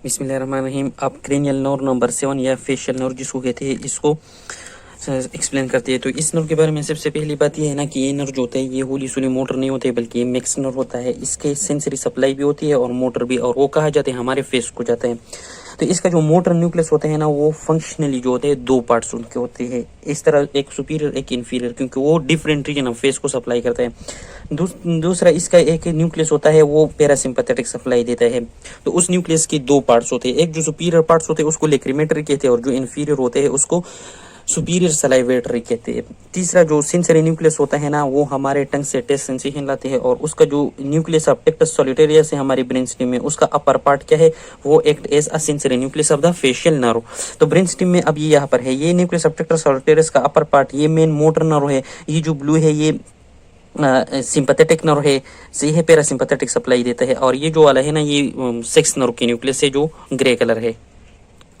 बिस्मिल्लाहिर्रहमानिर्रहीम। आप cranial nerve number 7 या फेशियल नर्व जिसको कहते हैं इसको एक्सप्लेन करते हैं। तो इस नर्व के बारे में सबसे पहली बात ये है ना कि ये नर्व जो होता है ये होली सोली मोटर नहीं होते बल्कि ये मिक्स नर्व होता है। इसके सेंसरी सप्लाई भी होती है और मोटर भी, और वो कहा जाते हैं हमारे फेस को जाता है। तो इसका जो मोटर न्यूक्लियस होते हैं ना वो फंक्शनली जो होते हैं दो पार्ट्स उनके होते हैं इस तरह, एक सुपीरियर एक इन्फीरियर, क्योंकि वो डिफरेंट रीजन ऑफ फेस को सप्लाई करता है। दूसरा इसका एक न्यूक्लियस होता है वो पैरासिम्पैथेटिक सप्लाई देता है। तो उस न्यूक्लियस के दो पार्ट्स होते हैं, एक जो सुपीरियर पार्ट्स होते हैं उसको लेक्रिमेटरी कहते हैं और जो इन्फीरियर होते हैं उसको सुपीरियर सलाइवेटरी कहते हैं। तीसरा जो सेंसरी न्यूक्लियस होता है ना वो हमारे टंग से टेस्ट सेंसेशन लाते हैं, और उसका जो न्यूक्लियस ऑफ टेक्टस सॉलिटेरियस है हमारे ब्रेन स्टेम में, उसका अपर पार्ट क्या है वो act as a sensory nucleus of the facial nerve. तो ब्रेन स्टेम में अब ये यहाँ पर है, ये न्यूक्लियस ऑफ टेक्टस सॉलिटेरियस का अपर पार्ट ये मेन मोटर नर्व है। ये जो ब्लू है ये सिंपैथेटिक नर्व है, से है पैरासिम्पैथेटिक सप्लाई देता है, और ये जो वाला है ना ये सेक्स नर्व की न्यूक्लियस है जो ग्रे कलर है।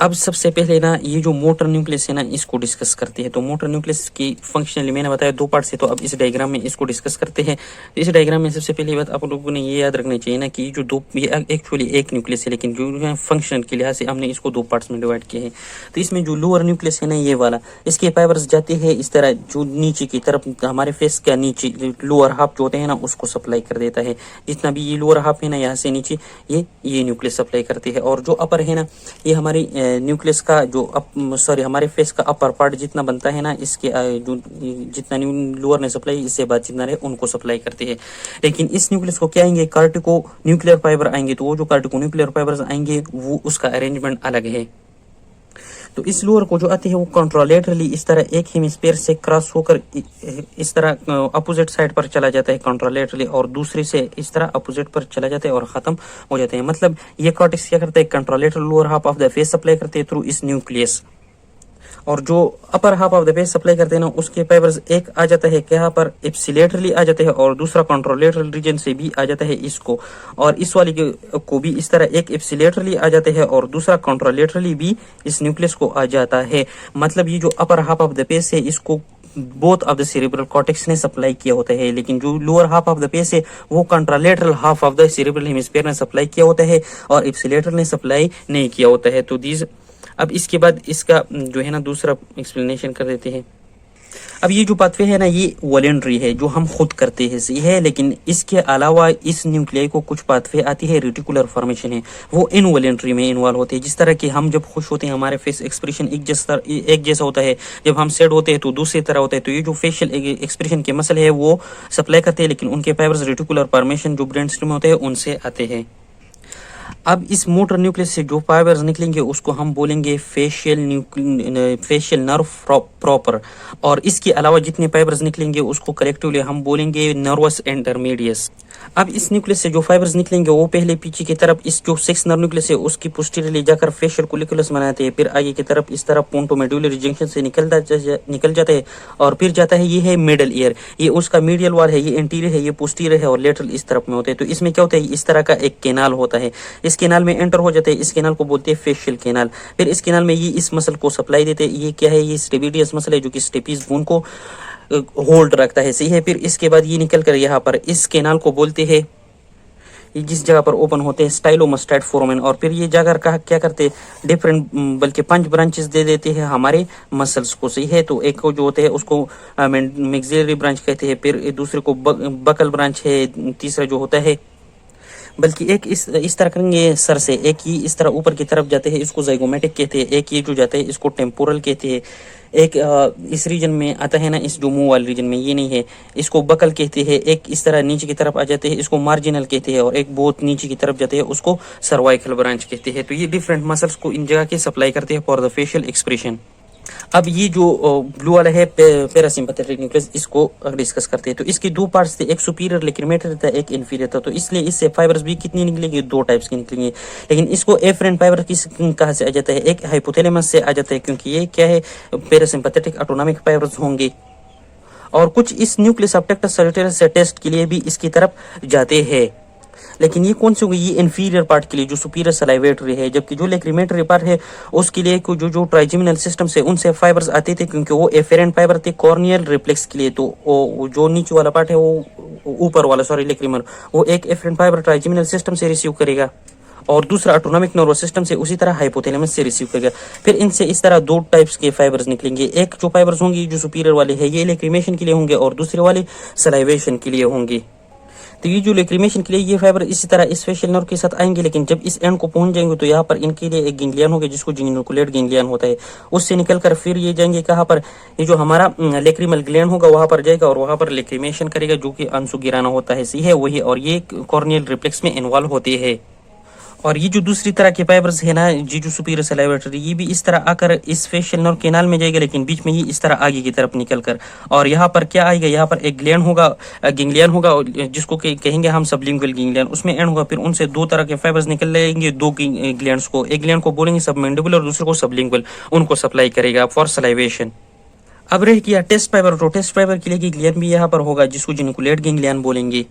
अब सबसे पहले ना ये जो मोटर न्यूक्लियस है ना इसको डिस्कस करते हैं। तो मोटर न्यूक्लियस की फंक्शनली मैंने बताया दो पार्ट से, तो अब इस डायग्राम में इसको डिस्कस करते हैं। इस डायग्राम में सबसे पहली बात आप लोगों ने ये याद रखनी चाहिए ना कि जो दो, ये एक्चुअली एक न्यूक्लियस है लेकिन जो फंक्शन के लिहाज से हमने इसको दो पार्ट्स में डिवाइड किए हैं। तो इसमें जो लोअर न्यूक्लियस है ना ये वाला, इसके फाइबर्स जाते हैं इस तरह, जो नीचे की तरफ हमारे फेस का नीचे लोअर हाफ जो होते हैं ना उसको सप्लाई कर देता है। जितना भी ये लोअर हाफ है ना यहाँ से नीचे ये न्यूक्लियस सप्लाई करती है, और जो अपर है ना ये हमारी न्यूक्लियस का जो हमारे फेस का अपर पार्ट जितना बनता है ना इसके जो जितना लोअर ने सप्लाई इससे बाद जितना रहे उनको सप्लाई करती है। लेकिन इस न्यूक्लियस को क्या आएंगे, कार्टिको न्यूक्लियर फाइबर आएंगे। तो वो जो कार्टिको न्यूक्लियर फाइबर्स आएंगे वो उसका अरेंजमेंट अलग है। तो इस लोअर को जो आती है वो कंट्रोलेटरली इस तरह एक हेमिस्फीयर से क्रॉस होकर इस तरह अपोजिट साइड पर चला जाता है कंट्रोलेटरली, और दूसरे से इस तरह अपोजिट पर चला जाता है और खत्म हो जाते हैं। मतलब ये कॉर्टेक्स क्या करता है, contralateral lower half of the face supply करते हैं थ्रू इस न्यूक्लियस, और जो upper half of the face supply करते हैं ना उसके फाइबर्स एक आ जाता है यहाँ पर एप्सिलेटरली आ जाते हैं, और दूसरा कंट्रोलेटरल रीजन से भी आ जाता है इसको, और इस वाली को भी इस तरह एक एप्सिलेटरली आ जाते हैं और दूसरा कंट्रोलेटरली भी इस न्यूक्लियस को आ जाता है। मतलब ये जो upper half of the face है इसको both of the cerebral cortex ने सप्लाई किया होता है, लेकिन जो lower half of the face है वो contralateral half of the cerebral hemisphere ने सप्लाई किया होता है और एप्सिलेटरल ने सप्लाई नहीं किया होता है। तो दीज अब इसके बाद इसका जो है ना दूसरा एक्सप्लेनेशन कर देते हैं। अब ये जो पाथवे है ना ये वॉलेंट्री है, जो हम खुद करते हैं सही है, लेकिन इसके अलावा इस न्यूक्लियाई को कुछ पाथवे आती है रेटिकुलर फॉर्मेशन है, वो इनवॉलेंट्री में इन्वॉल्व होते हैं। जिस तरह कि हम जब खुश होते हैं हमारे फेस एक्सप्रेशन एक जैसा होता है, जब हम सैड होते हैं तो दूसरी तरह होता है। तो ये जो फेशियल एक्सप्रेशन के मसल है वो सप्लाई करते हैं, लेकिन उनके फाइबर्स रेटिकुलर फॉर्मेशन जो ब्रेन स्टेम में होते हैं उनसे आते हैं। अब इस मोटर न्यूक्लियस से जो फाइबर्स निकलेंगे उसको हम बोलेंगे फेशियल नर्व प्रॉपर, और इसके अलावा जितने फाइबर्स निकलेंगे उसको कलेक्टिवली हम बोलेंगे नर्वस इंटरमीडियस। अब इस न्यूक्लियस से जो फाइबर्स निकलेंगे वो पहले पीछे की तरफ इस जो सेक्स नर्व न्यूक्लियस है उसकी पोस्टीरियरली जाकर फेशियल कोलिकुलस बनाते हैं, फिर आगे की तरफ इस तरह पोंटोमेडुलरी जंक्शन से निकल जाता है और फिर जाता है, ये है मिडल ईयर, ये उसका मीडियल वाल है, ये एंटीरियर है, ये पोस्टीरियर है और लेटरल इस तरफ में होते हैं। तो इसमें क्या होता है, इस तरह का एक कैनाल होता है, इस कैनाल में एंटर हो जाते हैं, इस कैनाल को बोलते हैं फेशियल कैनाल। फिर इस कैनाल में ये इस मसल को सप्लाई देते हैं, ये क्या है, ये स्टेपिडियस मसल है जो कि स्टेपीज बोन को होल्ड रखता है सही है। फिर इसके बाद ये निकल कर यहाँ पर इस कैनाल को बोलते हैं, जिस जगह पर ओपन होते हैं स्टाइलोमास्टाइड फोरामेन, और फिर ये जाकर कहा क्या करते हैं डिफरेंट बल्कि 5 ब्रांचेस दे देते हैं हमारे मसल्स को सही है। तो एक को जो होते हैं उसको मैक्सिलरी ब्रांच कहते हैं, फिर दूसरे को बकल ब्रांच है, तीसरा जो होता है बल्कि एक इस तरह करेंगे सर से, एक ही इस तरह ऊपर की तरफ जाते हैं इसको जाइगोमेटिक कहते हैं, एक ये जो जाते हैं इसको टेम्पोरल कहते हैं, एक इस रीजन में आता है ना इस जो मुंह वाले रीजन में ये नहीं है इसको बकल कहते हैं, एक इस तरह नीचे की तरफ आ जाते हैं इसको मार्जिनल कहते हैं, और एक बहुत नीचे की तरफ जाते हैं उसको सर्वाइकल ब्रांच कहते हैं। तो ये डिफरेंट मसल्स को इन जगह के सप्लाई करते हैं फॉर द फेशियल एक्सप्रेशन। अब ये जो ब्लू वाला है पैरासिम्पैथेटिक न्यूक्लियस, इसको डिस्कस करते हैं। तो इसके दो पार्ट्स थे, एक सुपीरियर लेक्रिमेटरी था, एक इन्फीरियर था। तो इसलिए इससे फाइबर्स भी कितनी निकलेंगे, 2 टाइप्स के निकलेंगे। लेकिन इसको एफरेंट फाइबर किस कहाँ से आ जाता है, एक हाइपोथैलेमस से आ जाता है, क्योंकि ये क्या है पैरासिम्पैथेटिक ऑटोनॉमिक फाइबर्स होंगे, और कुछ इस न्यूक्लियस ऑफ टेक्टस सॉलिटेरियस से टेस्ट के लिए भी इसकी तरफ जाते हैं। लेकिन ये कौन सी होगी, ये इंफीरियर पार्ट के लिए जो सुपीरियर सलाइवेटरी है, जबकि जो लेक्रिमेटरी पार्ट है उसके लिए जो ट्राइजेमिनल सिस्टम से उनसे फाइबर्स आते थे, क्योंकि वो एफेरेंट फाइबर थे कॉर्नियल रिफ्लेक्स के लिए। तो वो जो नीचे वाला पार्ट है वो ऊपर वाला लेक्रिमर वो एक एफेरेंट फाइबर ट्राइजेमिनल सिस्टम से रिसीव करेगा, और दूसरा ऑटोनॉमिक नर्वस सिस्टम से उसी तरह हाइपोथैलेमस से रिसीव करेगा। फिर इनसे इस तरह दो टाइप्स के फाइबर्स निकलेंगे। एक जो फाइबर्स होंगी जो सुपीरियर वाले हैं ये लेक्रीमेशन के लिए होंगे और दूसरे वाले सलाइवेशन के लिए होंगे। तो ये जो लेक्रीमेशन के लिए ये फाइबर इसी तरह इस फेशियल नर्व के साथ आएंगे, लेकिन जब इस एंड को पहुंच जाएंगे तो यहाँ पर इनके लिए एक गैंग्लियन होगा जिसको जिन्युकुलेट गैंग्लियन होता है। उससे निकलकर फिर ये जाएंगे कहाँ पर, ये जो हमारा लेक्रीमल ग्लैंड होगा वहां पर जाएगा और वहां पर लेक्रीमेशन करेगा जो कि अंसु गिराना होता है, सही है वही। और ये कॉर्नियल रिफ्लेक्स में इन्वॉल्व होते हैं। और ये जो दूसरी तरह के फाइबर्स है ना, ये जो सुपीरियर सलाइवेटरी, ये भी इस तरह आकर इस फेशियल नर्व कैनाल में जाएगा, लेकिन बीच में ये इस तरह आगे की तरफ निकलकर और यहाँ पर क्या आएगा, यहाँ पर एक ग्लैंड होगा, गैंग्लियन होगा जिसको कहेंगे हम सबलिंगुअल गैंग्लियन, उसमें एंड होगा। फिर उनसे दो तरह के फाइबर्स निकल लेंगे, दो ग्लैंड्स को, एक ग्लैंड को बोलेंगे सबमैंडिबुलर और दूसरे को सबलिंगुअल, उनको सप्लाई करेगा फॉर सलाइवेशन। अब रह गया टेस्ट फाइबर, तो टेस्ट फाइबर के लिए ग्लैंड भी यहाँ पर होगा जिसको जिन्युकुलेट गैंग्लियन बोलेंगे।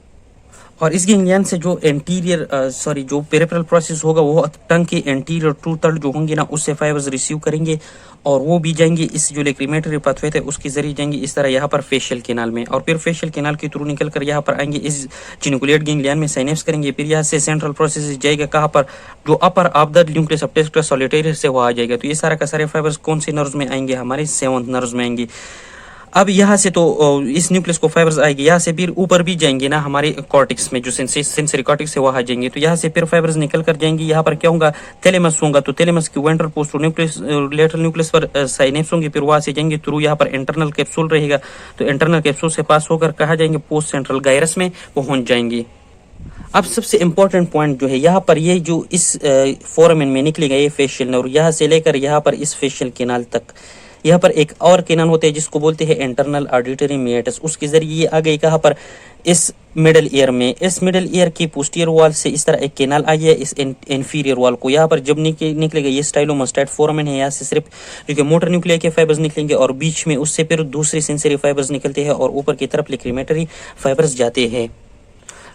और इस गैंग्लियन से जो जो पेरिफेरल प्रोसेस होगा वो टंग के एंटीरियर टू तल जो होंगे ना उससे फाइबर्स रिसीव करेंगे और वो भी जाएंगे इस जो लेक्रीमेटरी पाथवे थे उसके जरिए जाएंगे इस तरह यहाँ पर फेशियल कैनाल में, और फिर फेशियल कैनाल के थ्रू निकल कर यहाँ पर आएंगे इस जिन्युकुलेट गैंग्लियन में साइनेप्स करेंगे। फिर यहाँ से सेंट्रल प्रोसेस जाएगा कहाँ पर, जो upper of the nucleus of testicular solitary से वो आ जाएगा। तो ये सारा का सारे फाइबर्स कौन से नर्व्स में आएंगे, हमारे 7th नर्व्स में आएंगे। अब यहाँ से तो इस न्यूक्लियस को फाइबर्स आएंगे, यहाँ से फिर ऊपर भी जाएंगे ना हमारे कॉर्टेक्स में, जो सेंसरी कॉर्टेक्स है वहाँ जाएंगे। तो यहाँ से फिर फाइबर्स निकल कर जाएंगे, यहाँ पर क्या होगा, थैलेमस होगा। तो थैलेमस की ventral post nucleus lateral nucleus पर साइनेप्स होंगे, फिर वहाँ से जाएंगे थ्रू यहाँ पर इंटरनल कैप्सूल रहेगा। तो इंटरनल कैप्सूल से पास होकर कहाँ जाएंगे, पोस्ट सेंट्रल गायरस में पहुंच जाएंगे। अब सबसे इम्पोर्टेंट पॉइंट जो है यहाँ पर, ये जो इस फोरामेन में निकलेगा ये फेशियल नर्व, यहाँ से लेकर यहाँ पर इस फेशियल कैनाल तक, यहाँ पर एक और कैनाल होता है जिसको बोलते हैं इंटरनल ऑडिटरी मेटस, उसके जरिए ये आ गई कहाँ पर, इस मिडल ईयर में। इस मिडल ईयर की पोस्टीरियर वॉल से इस तरह एक कैनाल आ गया इस इंफीरियर वॉल को, यहाँ पर जब निकलेगा ये स्टाइलोमास्टाइड फोरामेन है, यहाँ से सिर्फ जो कि मोटर न्यूक्लियर के फाइबर्स निकलेंगे और बीच में उससे फिर दूसरे सेंसरी फाइबर्स निकलते हैं और ऊपर की तरफ लेक्रीमेटरी फाइबर्स जाते हैं।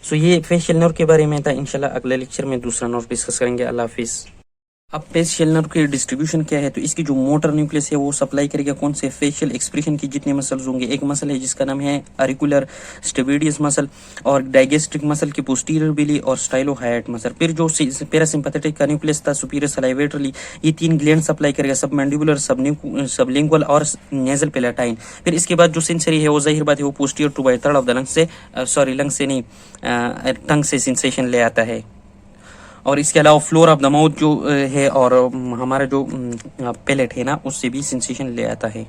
सो ये फेशियल नर्व के बारे में था। इंशाल्लाह अगले लेक्चर में दूसरा नर्व डिस्कस करेंगे। अल्लाह हाफिज़। अब फेशियल नर्व की डिस्ट्रीब्यूशन क्या है, तो इसकी जो मोटर न्यूक्लियस है वो सप्लाई करेगा कौन से, फेशियल एक्सप्रेशन की जितने मसल्स होंगे। एक मसल है जिसका नाम है अरिकुलर स्टेविडियस मसल, और डाइगेस्ट्रिक मसल की पोस्टीरियर बिली और स्टाइलोहाइट मसल। फिर जो पैरासिम्पैथेटिक का न्यूक्लियस था सुपीरियर सलाइवेटरी, ये 3 ग्लैंड सप्लाई करेगा, सबमैंडिबुलर, सबलिंगुअल और नेजल पैलेटाइन। फिर इसके बाद जो सेंसरी है वो जाहिर बात है वो posterior two by third of the lung से लंग से नहीं टंग से सेंसेशन ले आता है। और इसके अलावा फ्लोर ऑफ द माउथ जो है और हमारा जो पैलेट है ना उससे भी सेंसेशन ले आता है।